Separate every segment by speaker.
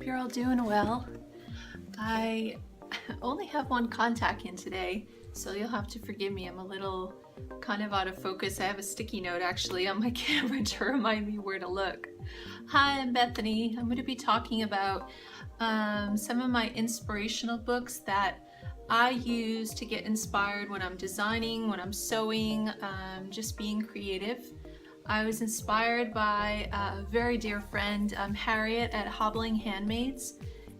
Speaker 1: you're all doing well. I only have one contact in today, so you'll have to forgive me. I'm a little kind of out of focus. I have a sticky note actually on my camera to remind me where to look. Hi, I'm Bethany. I'm going to be talking about some of my inspirational books that I use to get inspired when I'm designing, when I'm sewing, just being creative. I was inspired by a very dear friend, Harriet at Hobbling Handmades,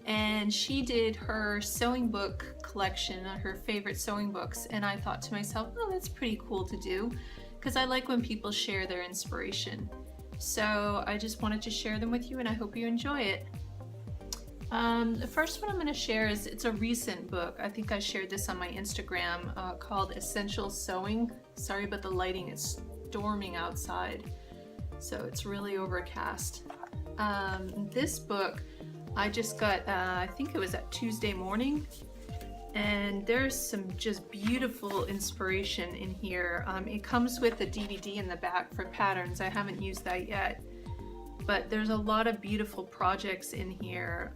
Speaker 1: and she did her sewing book collection, her favorite sewing books, and I thought to myself, oh, that's pretty cool to do, because I like when people share their inspiration. So I just wanted to share them with you, and I hope you enjoy it. The first one I'm going to share is, it's a recent book. I think I shared this on my Instagram, called Essential Sewing. Sorry about the lighting, it's storming outside, so it's really overcast. This book I just got, I think it was at Tuesday morning, and there's some just beautiful inspiration in here. It comes with a DVD in the back for patterns. I haven't used that yet, but there's a lot of beautiful projects in here.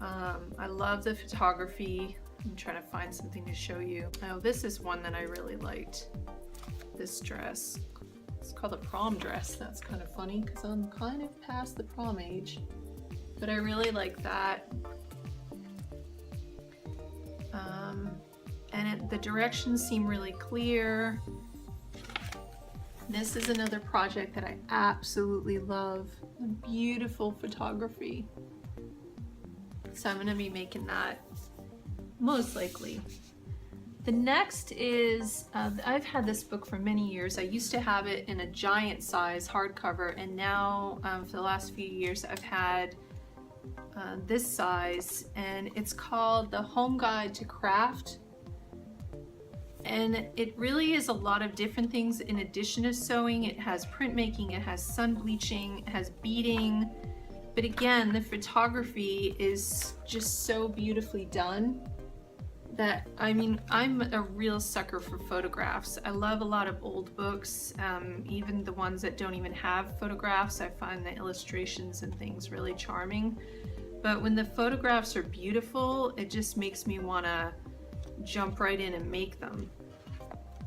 Speaker 1: I love the photography. I'm trying to find something to show you. Oh, this is one that I really liked. This dress. It's called a prom dress. That's kind of funny because I'm kind of past the prom age, but I really like that. And the directions seem really clear. This is another project that I absolutely love. Beautiful photography. So I'm going to be making that most likely. The next is, I've had this book for many years. I used to have it in a giant size hardcover, and now for the last few years I've had this size, and it's called The Home Guide to Craft. And it really is a lot of different things in addition to sewing. It has printmaking, it has sun bleaching, it has beading. But again, the photography is just so beautifully done that, I mean, I'm a real sucker for photographs. I love a lot of old books, even the ones that don't even have photographs. I find the illustrations and things really charming. But when the photographs are beautiful, it just makes me want to jump right in and make them.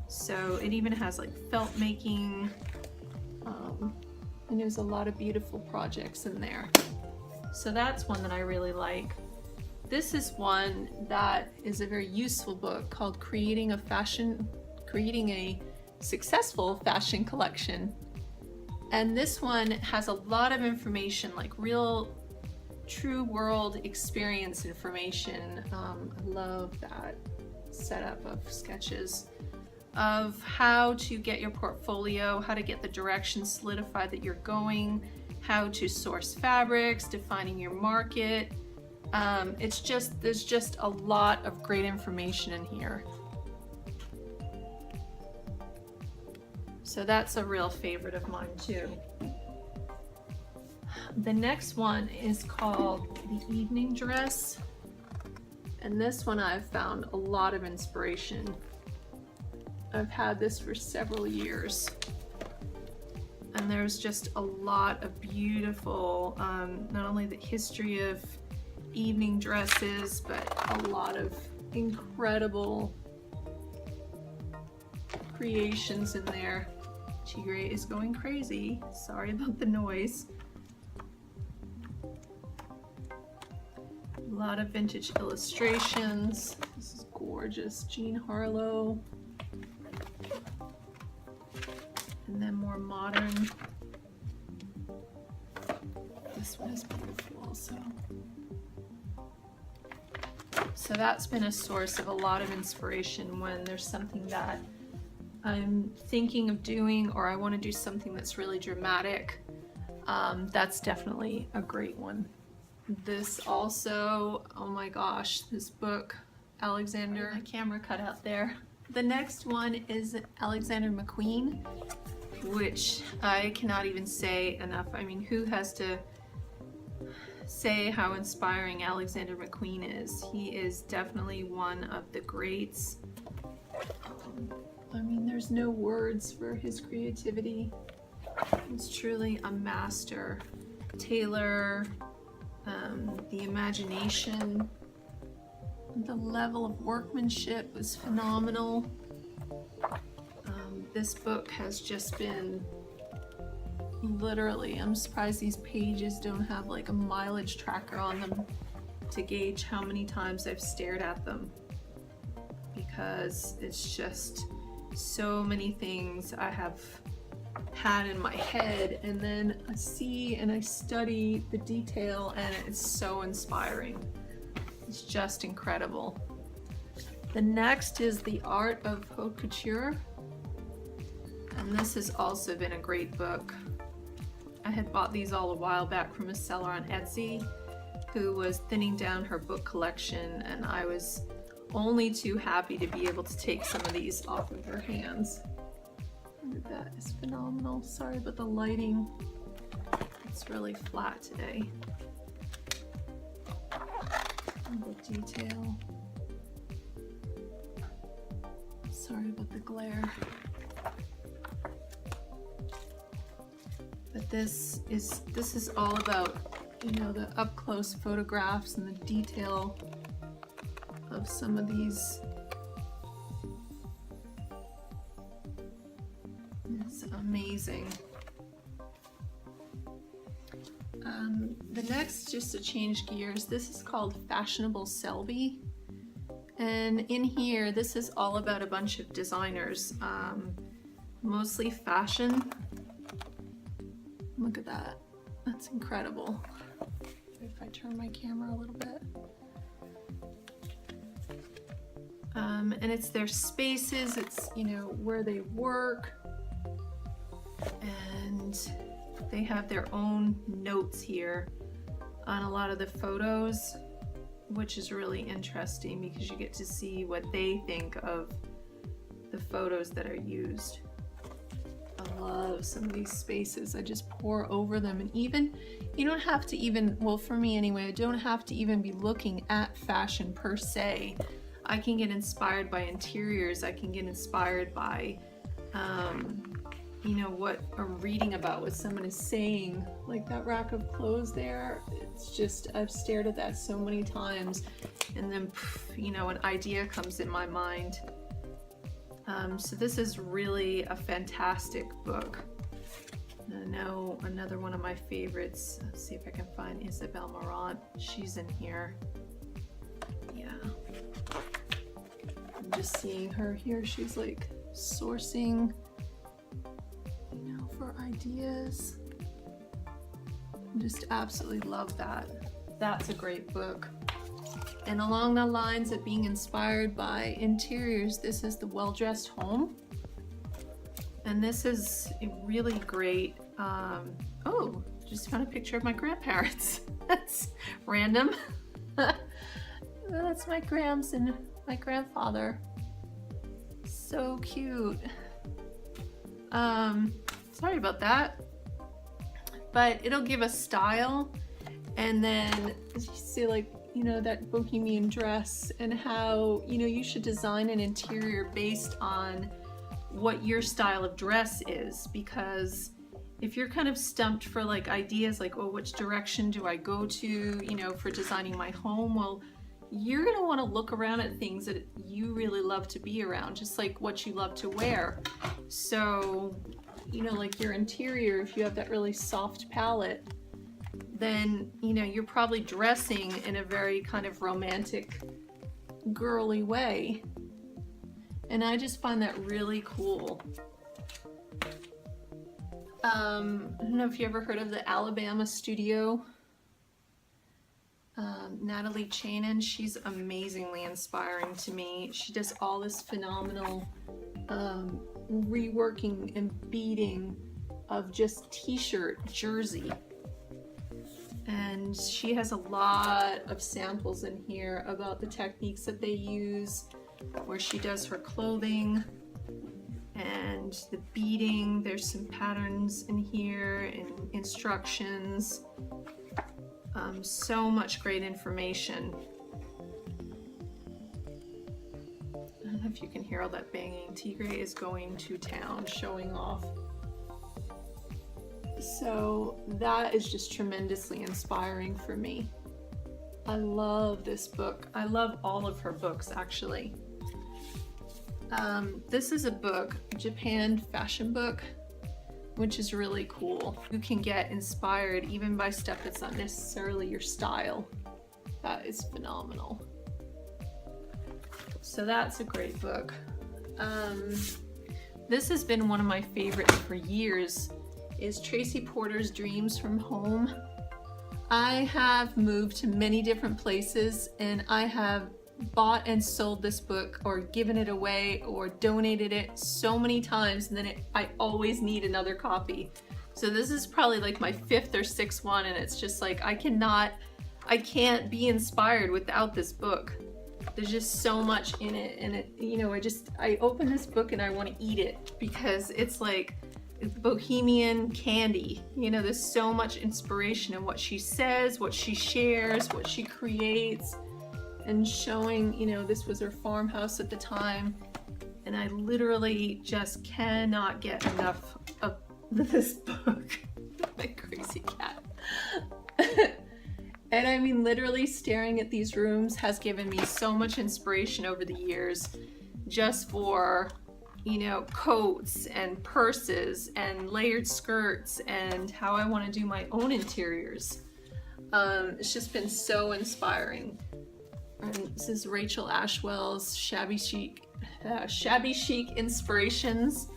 Speaker 1: So it even has like felt making, and there's a lot of beautiful projects in there. So that's one that I really like. This is one that is a very useful book called Creating a Successful Fashion Collection. And this one has a lot of information, like real true world experience information. I love that setup of sketches of how to get your portfolio, how to get the direction solidified that you're going, how to source fabrics, defining your market. There's just a lot of great information in here. So that's a real favorite of mine too. The next one is called The Evening Dress, and this one I've found a lot of inspiration. I've had this for several years, and there's just a lot of beautiful, not only the history of evening dresses, but a lot of incredible creations in there. Tigre is going crazy. Sorry about the noise. A lot of vintage illustrations. This is gorgeous. Jean Harlow. And then more modern. This one is beautiful also. So that's been a source of a lot of inspiration when there's something that I'm thinking of doing, or I want to do something that's really dramatic. That's definitely a great one. This also, oh my gosh, this book, Alexander, my camera cut out there. The next one is Alexander McQueen, which I cannot even say enough. I mean, who has to say how inspiring Alexander McQueen is? He is definitely one of the greats. I mean, there's no words for his creativity. He's truly a master. Taylor, The imagination, the level of workmanship was phenomenal. This book has just been literally, I'm surprised these pages don't have like a mileage tracker on them to gauge how many times I've stared at them, because it's just so many things I have had in my head, and then I see and I study the detail, and it's so inspiring. It's just incredible. The next is the Art of Haute Couture, and this has also been a great book. I had bought these all a while back from a seller on Etsy who was thinning down her book collection, and I was only too happy to be able to take some of these off of her hands. That is phenomenal. Sorry about the lighting. It's really flat today. And the detail. Sorry about the glare. But this is all about, you know, the up close photographs and the detail of some of these. It's amazing. The next, just to change gears, this is called Fashionable Selby. And in here, this is all about a bunch of designers, mostly fashion. Look at that. That's incredible. If I turn my camera a little bit. And it's their spaces, it's, you know, where they work. And they have their own notes here on a lot of the photos, which is really interesting because you get to see what they think of the photos that are used. I love some of these spaces. I just pour over them, and even, you don't have to even, well, for me anyway, I don't have to even be looking at fashion per se. I can get inspired by interiors. I can get inspired by, you know, what I'm reading about, what someone is saying. Like that rack of clothes there, it's just, I've stared at that so many times, and then, you know, an idea comes in my mind. So this is really a fantastic book. And I know another one of my favorites, let's see if I can find Isabel Marant. She's in here. Yeah. I'm just seeing her here. She's like sourcing, you know, for ideas. I just absolutely love that. That's a great book. And along the lines of being inspired by interiors, this is the WellDressed Home. And this is really great. Oh, just found a picture of my grandparents. That's random. That's my grams and my grandfather. So cute. Sorry about that. But it'll give a style, and then you see, like, you know, that bohemian dress, and how, you know, you should design an interior based on what your style of dress is, because if you're kind of stumped for like ideas like, oh, which direction do I go to, you know, for designing my home, well, you're gonna want to look around at things that you really love to be around, just like what you love to wear. So, you know, like your interior, if you have that really soft palette, then, you know, you're probably dressing in a very kind of romantic, girly way. And I just find that really cool. I don't know if you ever heard of the Alabama studio. Natalie Chanin, she's amazingly inspiring to me. She does all this phenomenal reworking and beading of just t-shirt jersey. And she has a lot of samples in here about the techniques that they use, where she does her clothing and the beading. There's some patterns in here and instructions. So much great information. I don't know if you can hear all that banging. Tigre is going to town, showing off. So that is just tremendously inspiring for me. I love this book. I love all of her books, actually. This is a book, Japan fashion book, which is really cool. You can get inspired even by stuff that's not necessarily your style. That is phenomenal. So that's a great book. This has been one of my favorites for years, is Tracy Porter's Dreams from Home. I have moved to many different places and I have bought and sold this book or given it away or donated it so many times, and then I always need another copy. So this is probably like my 5th or 6th one, and it's just like I can't be inspired without this book. There's just so much in it, and it, you know, I open this book and I want to eat it because it's like bohemian candy. You know, there's so much inspiration in what she says, what she shares, what she creates, and showing, you know, this was her farmhouse at the time, and I literally just cannot get enough of this book. My crazy cat. And I mean, literally staring at these rooms has given me so much inspiration over the years, just for, you know, coats and purses and layered skirts and how I want to do my own interiors. It's just been so inspiring. And this is Rachel Ashwell's Shabby Chic Inspirations.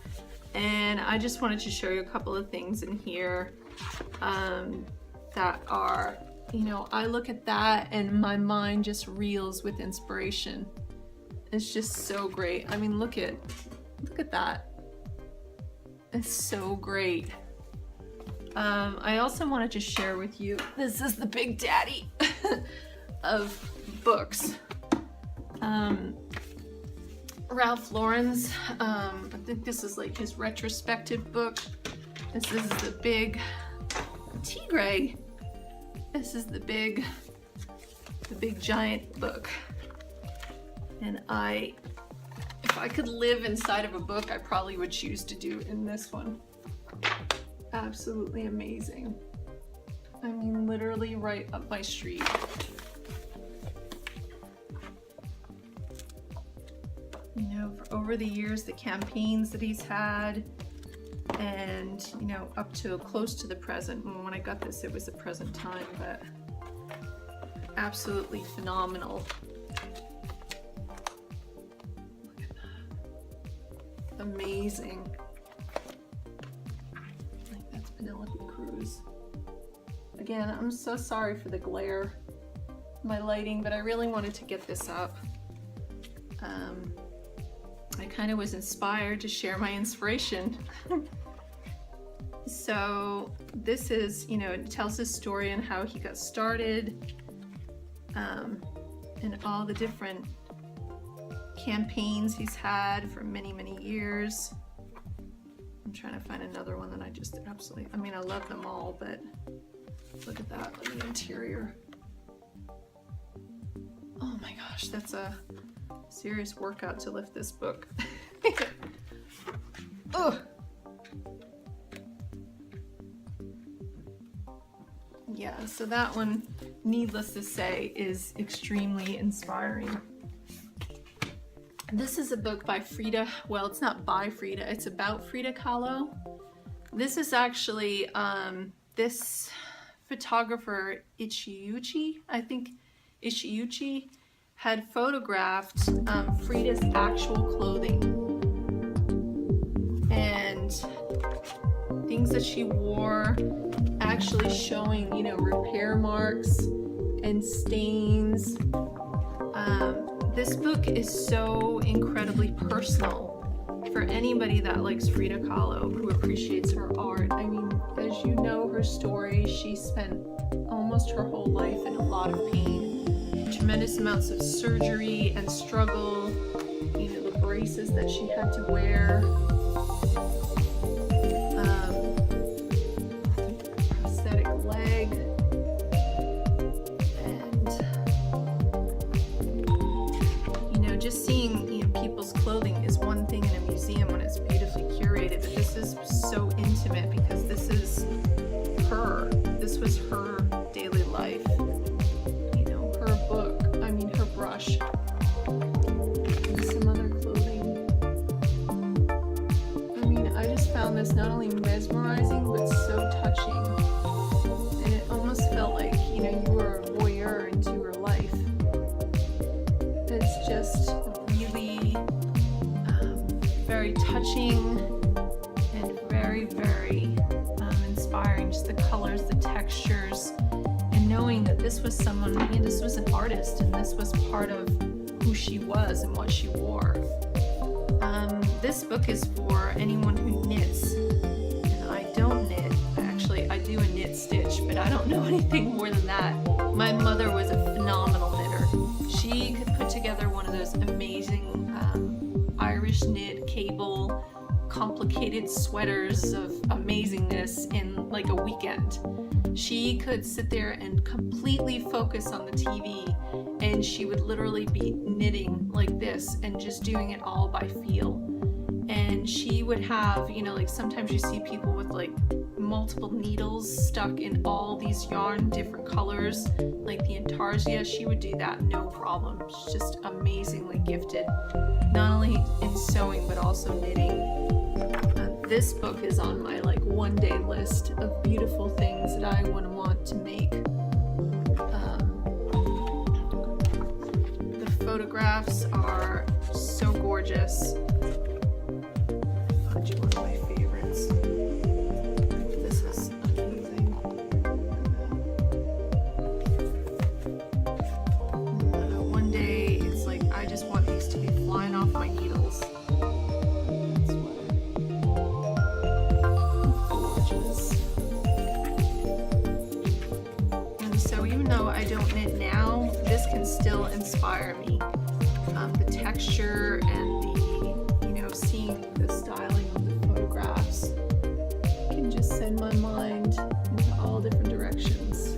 Speaker 1: And I just wanted to show you a couple of things in here that are, you know, I look at that and my mind just reels with inspiration. It's just so great. I mean, look at that. It's so great. I also wanted to share with you, this is the big daddy of books. Ralph Lauren's, I think this is like his retrospective book. This is the big Tigre. This is the big giant book. And if I could live inside of a book, I probably would choose to do in this one. Absolutely amazing. I mean, literally right up my street. You know, for over the years, the campaigns that he's had, and, you know, up to close to the present. When I got this, it was the present time, but absolutely phenomenal. Look at that. Amazing. I think that's Penelope Cruz. Again, I'm so sorry for the glare, my lighting, but I really wanted to get this up. I kind of was inspired to share my inspiration. So this is, you know, it tells his story and how he got started, and all the different campaigns he's had for many, many years. I'm trying to find another one that I just absolutely, I mean, I love them all, but look at that on the interior. Oh my gosh, that's a serious workout to lift this book. Ugh. Yeah, so that one, needless to say, is extremely inspiring. This is a book by Frida, well, it's not by Frida, it's about Frida Kahlo. This is actually, this photographer, Ishiuchi, I think Ishiuchi, had photographed Frida's actual clothing and things that she wore, actually showing, you know, repair marks and stains. This book is so incredibly personal for anybody that likes Frida Kahlo, who appreciates her art. I mean, as you know her story, she spent almost her whole life in a lot of pain, tremendous amounts of surgery and struggle, you know, the braces that she had to wear, prosthetic leg, and, you know, just seeing, you know, people's clothing is one thing in a museum when it's beautifully curated, but this is so intimate because this is not only mesmerizing, but so touching. And it almost felt like, you know, you were a voyeur into her life. It's just really very touching and very, very inspiring. Just the colors, the textures, and knowing that this was someone, I mean, this was an artist, and this was part of who she was and what she wore. This book is for anyone who knits, and I don't knit. Actually, I do a knit stitch, but I don't know anything more than that. My mother was a phenomenal knitter. She could put together one of those amazing Irish knit cable complicated sweaters of amazingness in like a weekend. She could sit there and completely focus on the TV, and she would literally be knitting like this and just doing it all by feel. And she would have, you know, like sometimes you see people with like multiple needles stuck in all these yarn, different colors, like the intarsia. She would do that no problem. She's just amazingly gifted, not only in sewing but also knitting. This book is on my like one-day list of beautiful things that I would want to make. The photographs are so gorgeous. One of my favorites. This is amazing. One day it's like I just want these to be flying off my needles. Gorgeous. And so even though I don't knit now, this can still inspire me. The texture and the, you know, seeing the styling of the photographs can just send my mind into all different directions.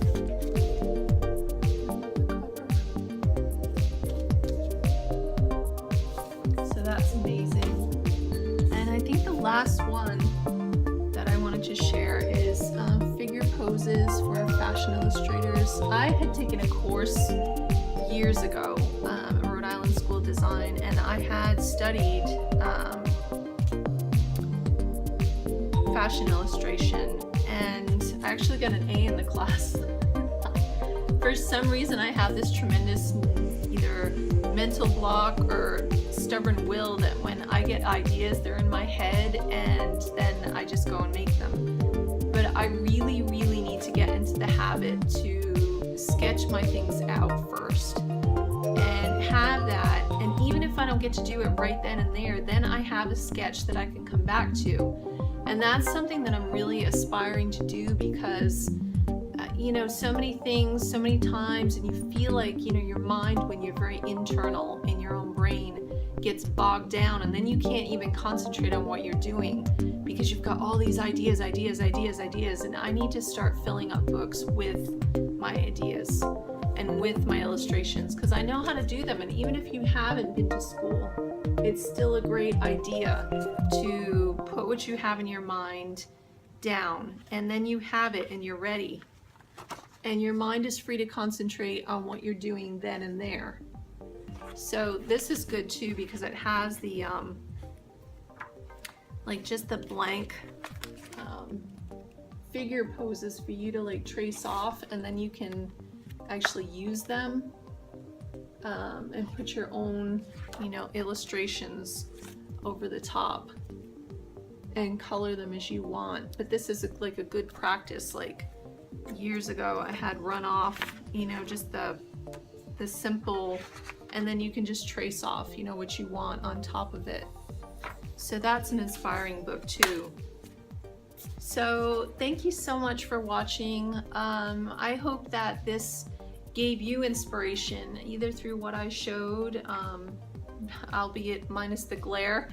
Speaker 1: So that's amazing. And I think the last one that I wanted to share is figure poses for fashion illustrators. I had taken a course years ago at Rhode Island School of Design, and I had studied fashion illustration, and I actually got an A in the class. For some reason I have this tremendous either mental block or stubborn will that when I get ideas, they're in my head and then I just go and make them. But I really, really need to get into the habit to sketch my things out first and have that, and even if I don't get to do it right then and there, then I have a sketch that I can come back to. And that's something that I'm really aspiring to do, because you know, so many things, so many times, and you feel like, you know, your mind, when you're very internal in your own brain, gets bogged down, and then you can't even concentrate on what you're doing because you've got all these ideas, and I need to start filling up books with my ideas and with my illustrations, because I know how to do them. And even if you haven't been to school, it's still a great idea to put what you have in your mind down, and then you have it and you're ready. And your mind is free to concentrate on what you're doing then and there. So this is good too, because it has the like just the blank figure poses for you to like trace off, and then you can actually use them and put your own, you know, illustrations over the top and color them as you want. But this is like a good practice. Like years ago I had run off, you know, just the simple, and then you can just trace off, you know, what you want on top of it. So that's an inspiring book too. So thank you so much for watching. I hope that this gave you inspiration, either through what I showed, albeit minus the glare,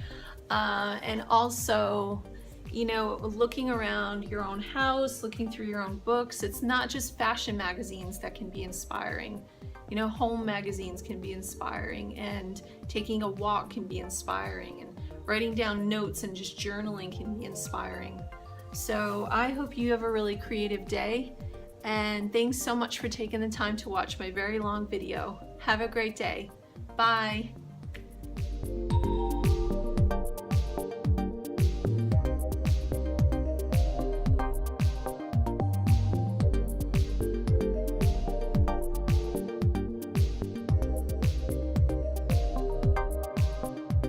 Speaker 1: and also, you know, looking around your own house, looking through your own books. It's not just fashion magazines that can be inspiring. You know, home magazines can be inspiring, and taking a walk can be inspiring, and writing down notes and just journaling can be inspiring. So I hope you have a really creative day, and thanks so much for taking the time to watch my very long video. Have a great day. Bye.